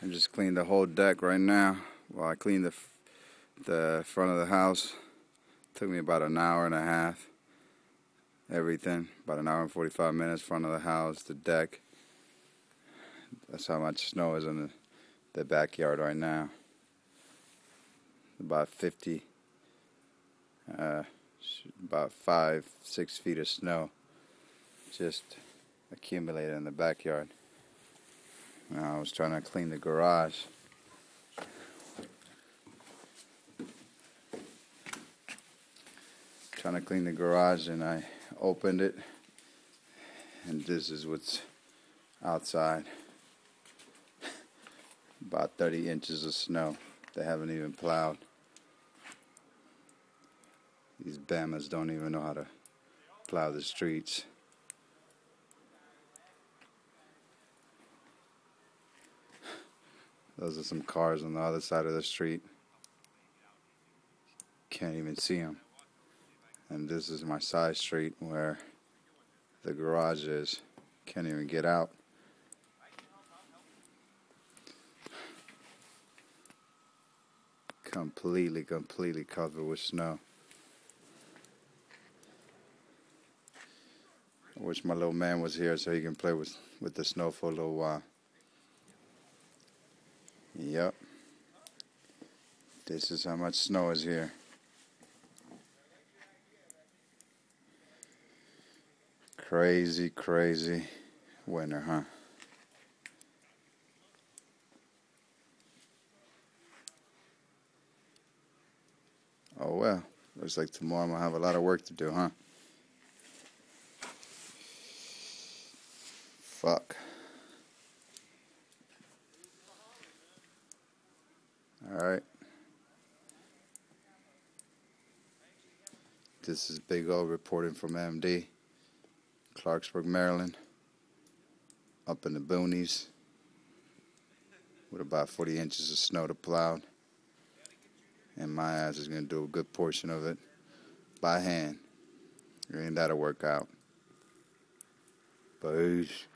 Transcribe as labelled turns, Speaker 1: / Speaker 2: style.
Speaker 1: I just cleaned the whole deck right now. Well, I cleaned the front of the house. Took me about an hour and a half. Everything, about an hour and 45 minutes. Front of the house, the deck. That's how much snow is in the backyard right now. About 50, about 5-6 feet of snow just accumulated in the backyard. Now I was trying to clean the garage. Trying to clean the garage, and I opened it, and this is what's outside. About 30 inches of snow. They haven't even plowed. These Bamas don't even know how to plow the streets. Those are some cars on the other side of the street. Can't even see them. And this is my side street where the garage is. Can't even get out. Completely covered with snow. I wish my little man was here so he can play with the snow for a little while. Yep. This is how much snow is here. Crazy winter, huh? Oh well, looks like tomorrow I'm gonna have a lot of work to do, huh? Fuck. Alright. This is Big O reporting from MD, Clarksburg, Maryland. Up in the boonies with about 40 inches of snow to plow. And my ass is going to do a good portion of it by hand. And that'll work out. Boosh.